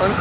Okay,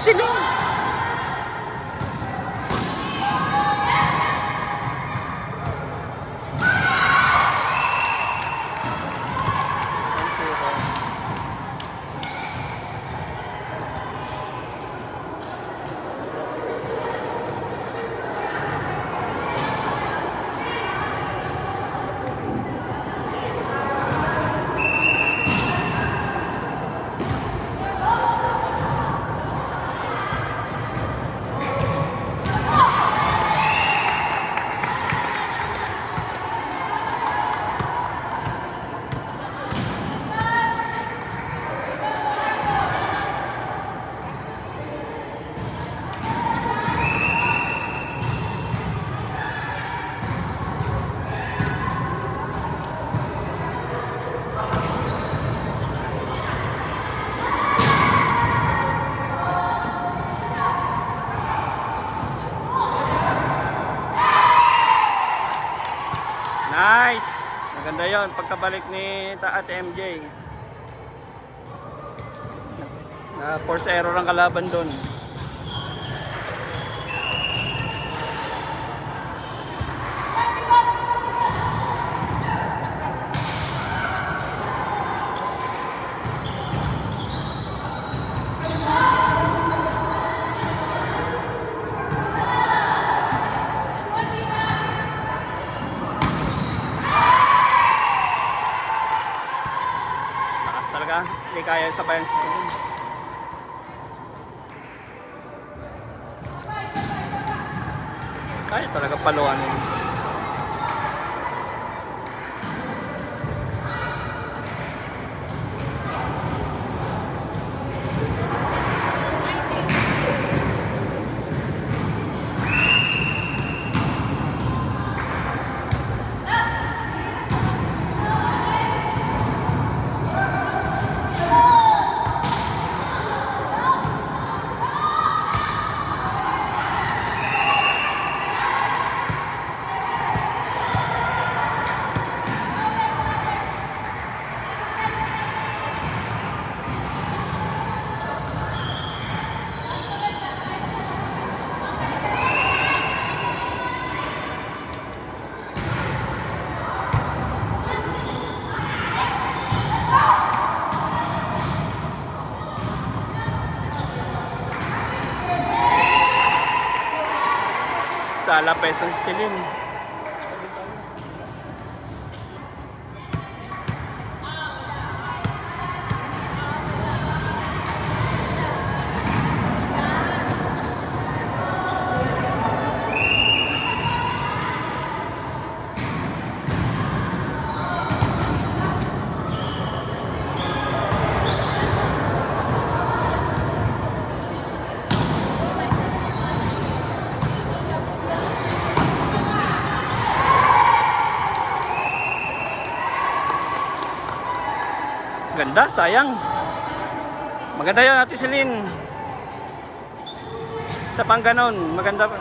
Siling. Nice! Maganda yon pagkabalik ni Ate MJ. Force error ang kalaban doon. Talaga, hindi kaya sabayan si Siling. Kaya talaga paluan yun. Sa lapes ng Siling. Ganda, sayang. Maganda yun, Ate Celine. Sa pang ganon, maganda pa.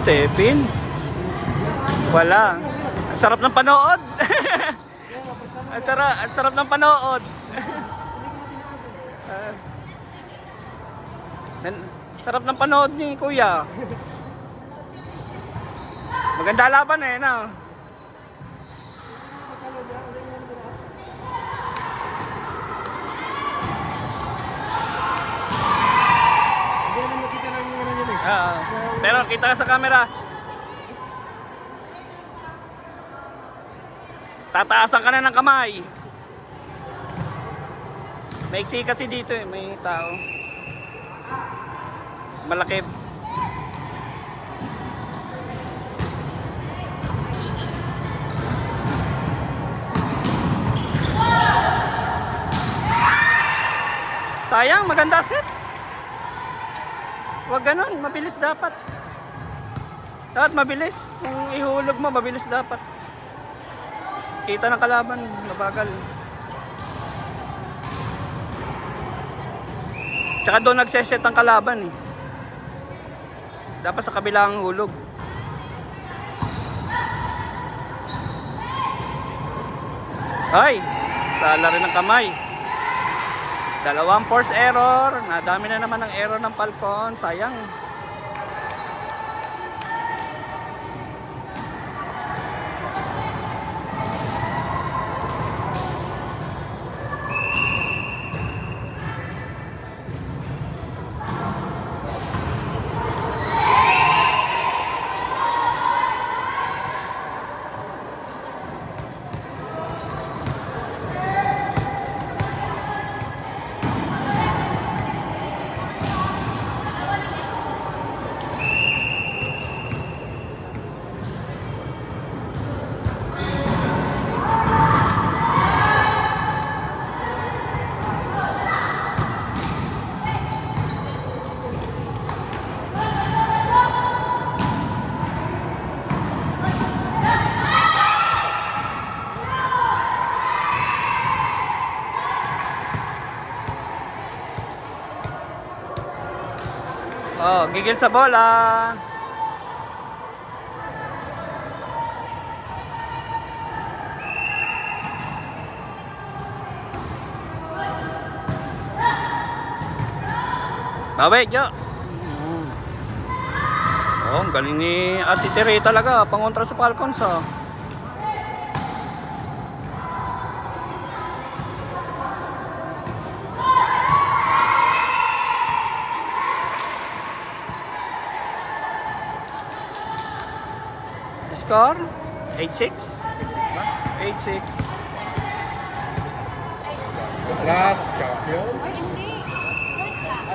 Stephen? Wala. Ang sarap ng panood. Ang sarap ng panood. Sarap ng panood ni Kuya. Maganda laban eh, no? Pero kita ka sa camera. Tataasan ka na ng kamay. Maiksi kasi dito eh, may tao. Malaki. Sayang, maganda set. Huwag ganun, mabilis dapat. Dapat mabilis. Kung ihulog mo, mabilis dapat. Kita ng kalaban, mabagal. Tsaka doon nagseset ang kalaban eh. Dapat sa kabilang hulog. Ay, sala rin ng kamay. Dalawang force error. Nadami na naman ang error ng Falcon. Sayang. Oh, gigil sa bola. Bawi, Jo. Oh, ang galing ni Ate Tere talaga. Pangontra sa Falcons, oh. Score 8-6. 8-6 ba? 8-6. Last champion. Ay, hindi. First lang.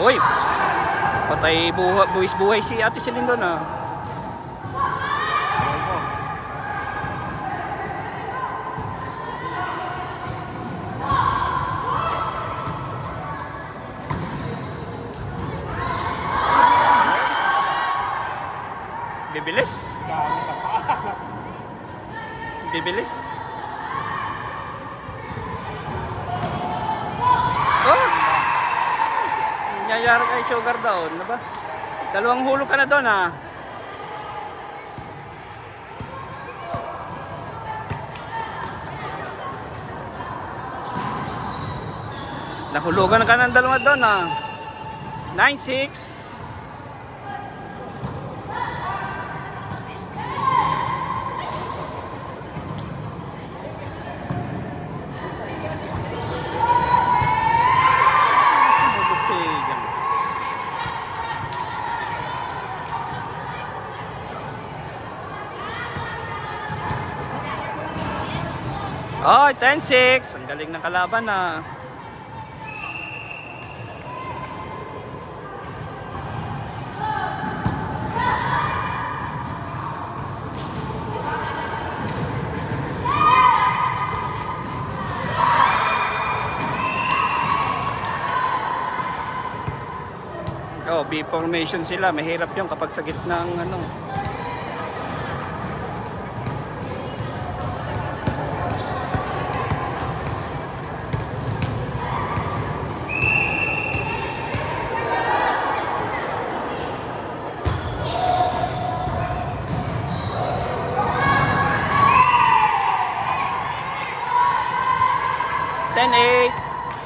Uy, patay buwis-buhay si Ate Celine doon ah. Bibilis. Bibilis. Oh! Nangyayari kay Sugar down, ano ba? Dalawang hulog ka na doon ah. Nahulugan ka ng dalawa doon ah. 9-6. Oh, 10-6. Ang galing ng kalaban na. Oh, B formation sila. Mahirap 'yung kapag sa gitna ng ano.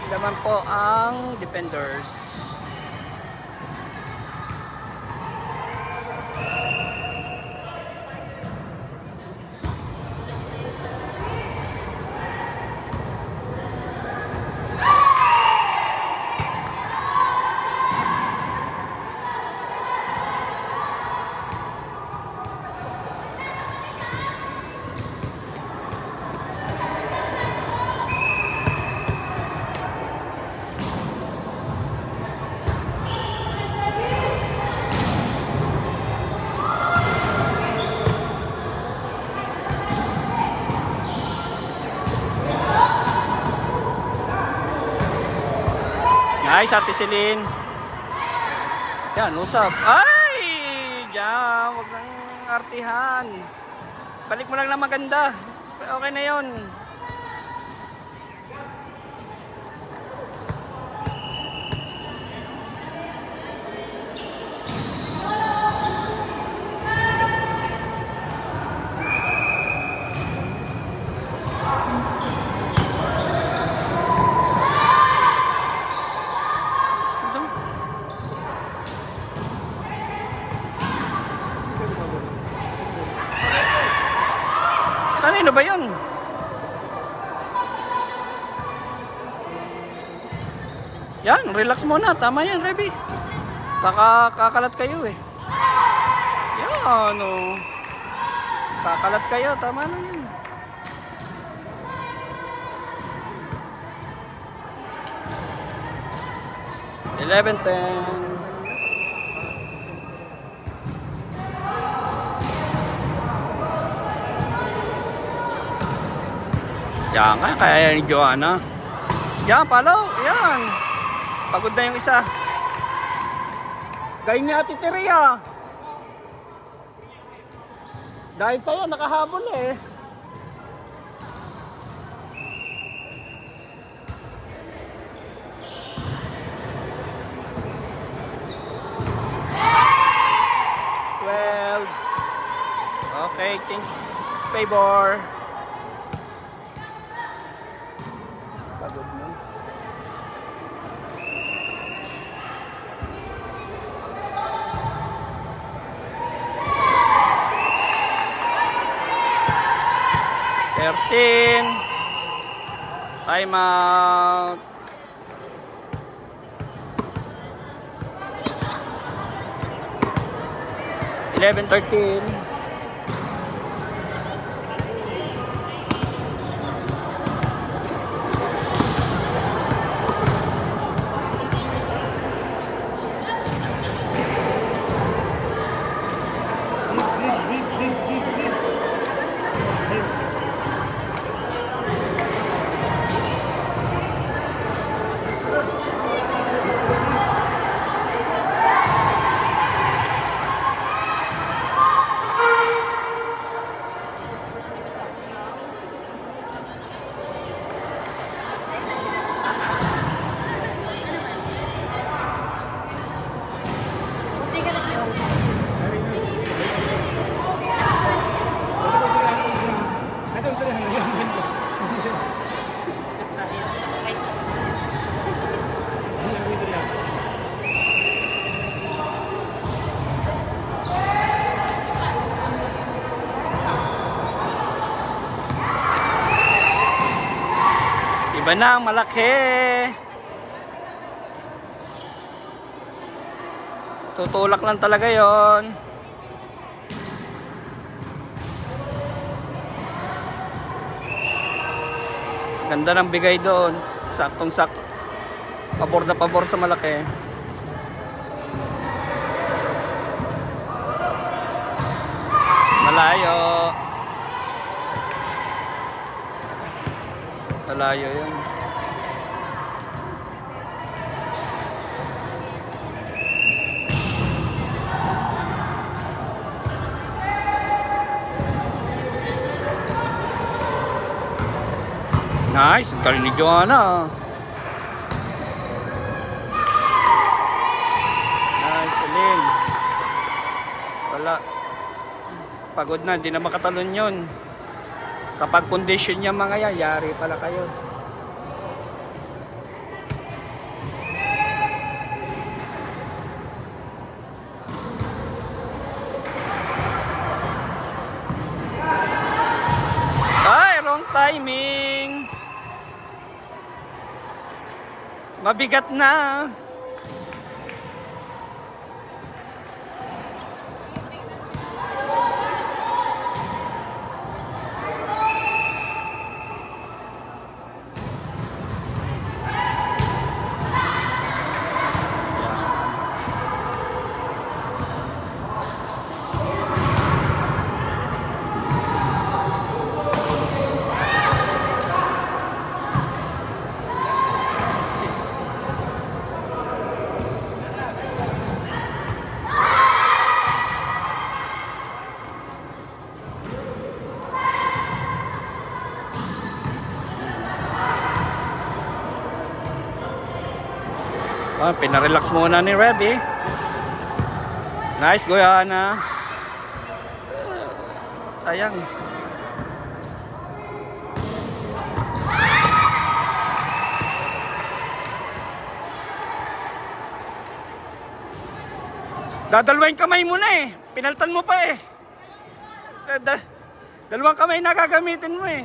Naman po ang defenders. Nice, Ate Celine. Yan, usap. Ay! Diyan, huwag nang artihan. Balik mo lang na maganda. Okay na yon. Kanino ba yun? Yan, relax muna. Tama yan, Reby. Kakalat kayo eh. Yan, oh. Kakalat kayo. Tama na yan. Eleven, 10. Yan nga, kaya ni Joanna. Yan, follow. Yan. Pagod na yung isa. Gaya niya, Ate Teria. Dahil sa'yo, nakahabol eh. Okay, change favor. Pagod mo. Time out. Eleven 13. Iba na ang malaki. Tutulak lang talaga yon. Ganda ng bigay doon. Saktong sakto. Pabor na pabor sa malaki. Malayo. Malayo yun. Nice, ang galing ni Joanna. Nice, Celine. Wala. Pagod na, hindi na makatalon yun. Kapag condition niya mga yan, yari pala kayo. Ay, wrong timing. Mabigat na. Pinarelax muna ni Reby. Nice, Goyana. Sayang. Dadalawang kamay mo na eh. Pinaltan mo pa eh. Dalawang kamay na gagamitin mo eh.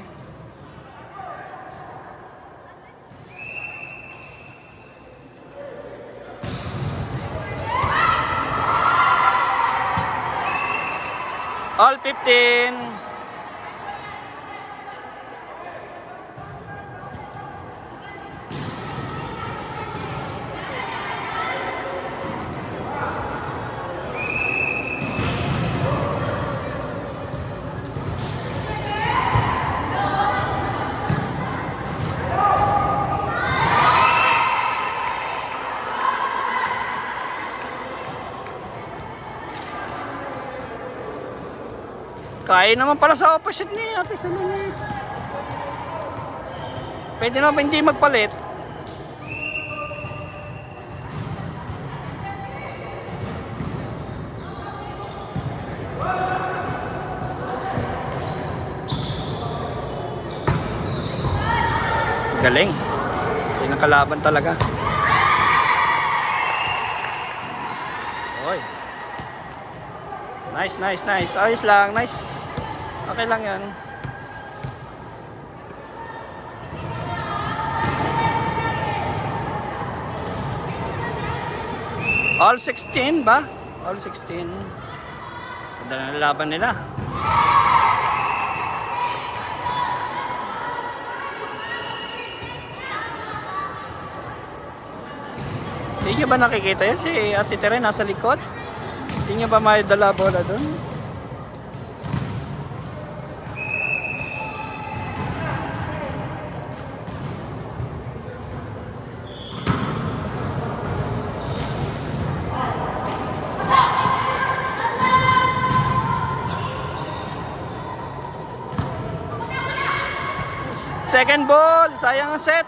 All 15. Kaya naman pala sa opposite ni Ate Salini. Pwede na ba hindi magpalit? Galing. Yan ang kalaban talaga. Oy. Nice, nice, nice. Ayos lang, nice. Okay lang yan. All 16 ba? All 16. Ganda na laban nila. Hindi nyo ba nakikita yan? Si Ate Tere nasa likod. Hindi nyo ba may dala bola doon? Second ball, sayang ang set.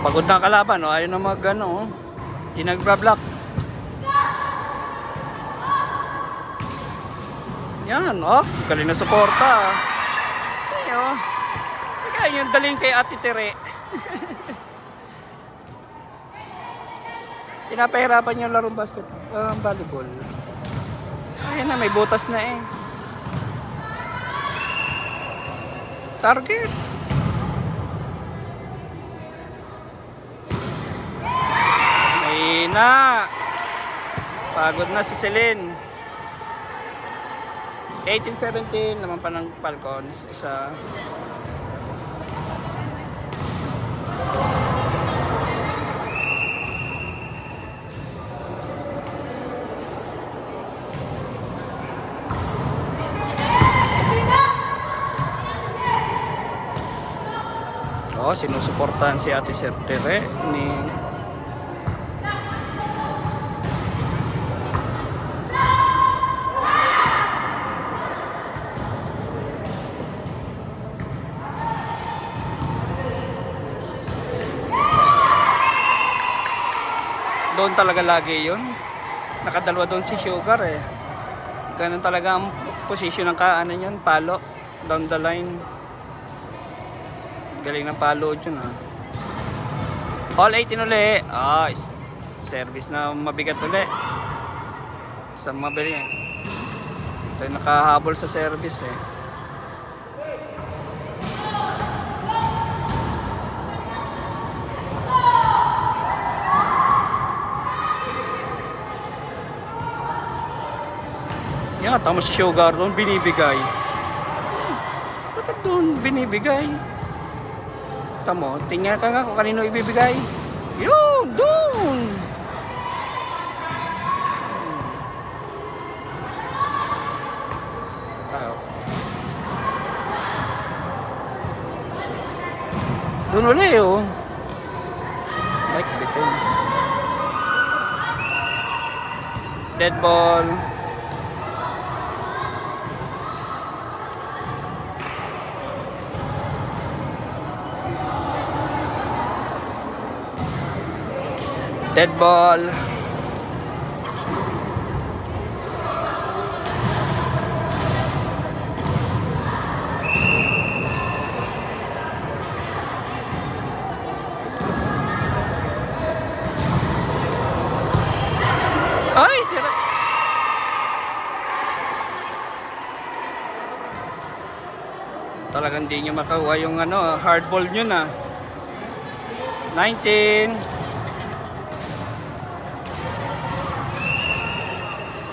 Pagod na kalaban, oh. Ayaw na mag ano, oh. Di nagbra-block. Yan, oh. Galing na suporta. Ay, oh. Kaya yung daling kay Ate Tere. Pinapahirapan yung larong volleyball. Ayun na, may butas na eh. Target. Na pagod na si Celine. 18-17 naman pa ng Falcons. Isa. Oh, sinusuportahan si Ate Tere ni doon talaga lagi yun. Nakadalawa doon si Sugar eh. Ganun talaga ang position ng kaanan yun. Palo. Down the line. Galing ng palo yun ha. All 18 uli. Ah, service na mabigat uli. Isang mabili eh. Ito yung nakahabol sa service eh. Yan, tama si Sugar doon, binibigay. Dapat doon, binibigay. Tamo, tingnan ka nga kung kanino ibibigay. Yun, doon! Doon ulit oh. Like bitin. Dead ball. Dead ball. Ay, sira. Talagang di nyo makakuha yung ano, hard ball nyo na. 19.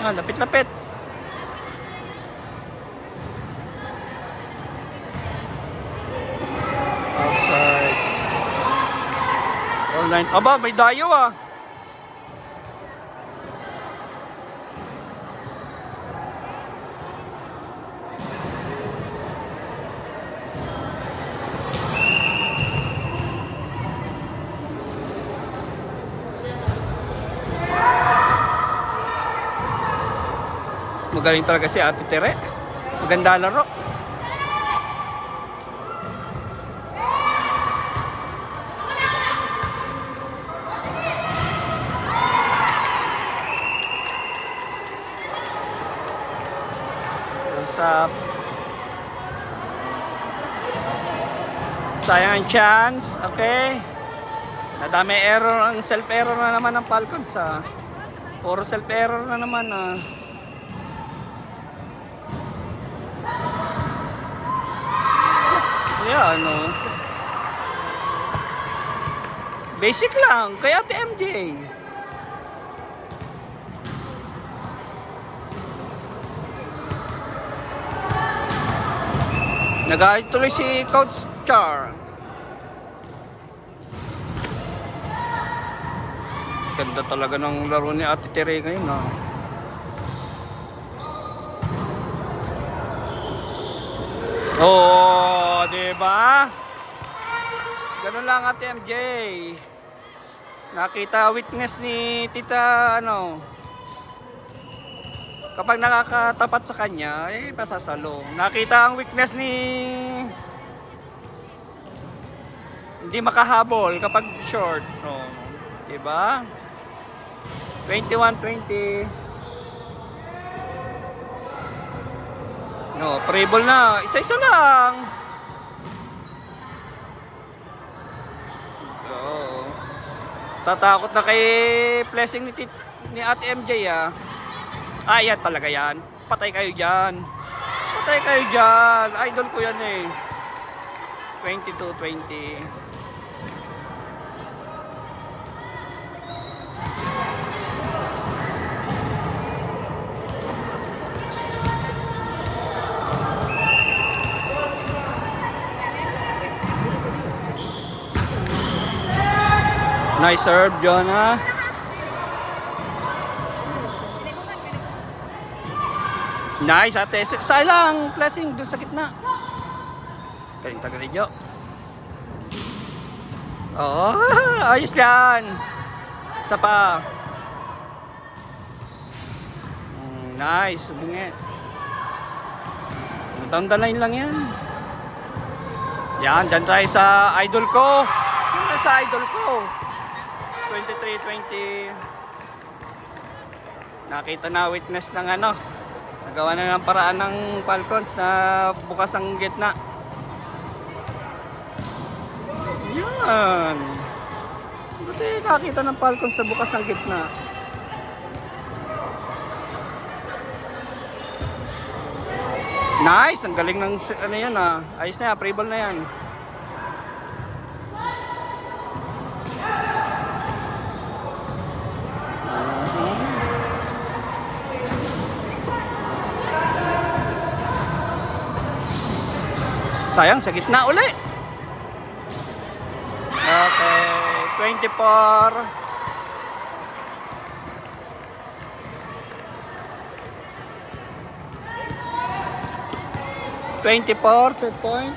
Ah, lapit-lapit. Outside. All nine. Aba, may dayo ah. Magaling talaga si Ate Tere. Maganda laro. What's up? Sayang ang chance. Okay. Nadami error. Ang self-error na naman ng Falcons ah. Puro self-error na naman ah. Yeah, ano. Basic lang. Kaya Ate MJ. Nag-ahit tuloy si Coach Char. Ganda talaga ng laro ni Ate Tere ngayon ah. Oh, di ba? Ganun lang Ate MJ. Nakita weakness ni Tita ano. Kapag nakakatapat sa kanya, eh pasasalo. Nakita ang weakness ni hindi makahabol kapag short. Oh, di ba? 21-20. No, pre-ball na. Isa-isa lang. Oo. Tatakot na kay blessing ni Ate MJ ah. Ah, yan talaga yan. Patay kayo dyan. Patay kayo dyan. Idol ko yan eh. 22-20. Nice serve, Jonah. Nice, ate. Sayang, blessing doon sa gitna. Galing tagalin nyo. Oo, ayos yan. Isa pa. Nice, subingi. Down the line lang yan. Yan, dyan tayo sa idol ko. Yan sa idol ko. 23-20. Nakita na witness ng ano. Nagawa na ng paraan ng Falcons na bukas ang gitna. Yan. Buti nakita ng Falcons sa bukas ang gitna. Nice! Ang galing ng ano yan ah. Ayos na yan, pre ball na yan. Sayang, sa gitna uli. Okay, 24. Set point.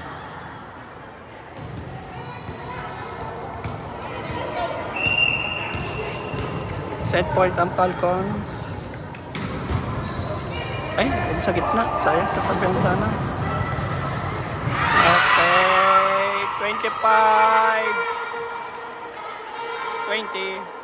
Set point ang Falcons. Ay, pwede sa gitna. Sayang sa tabihan sana. Okay, 25. 20.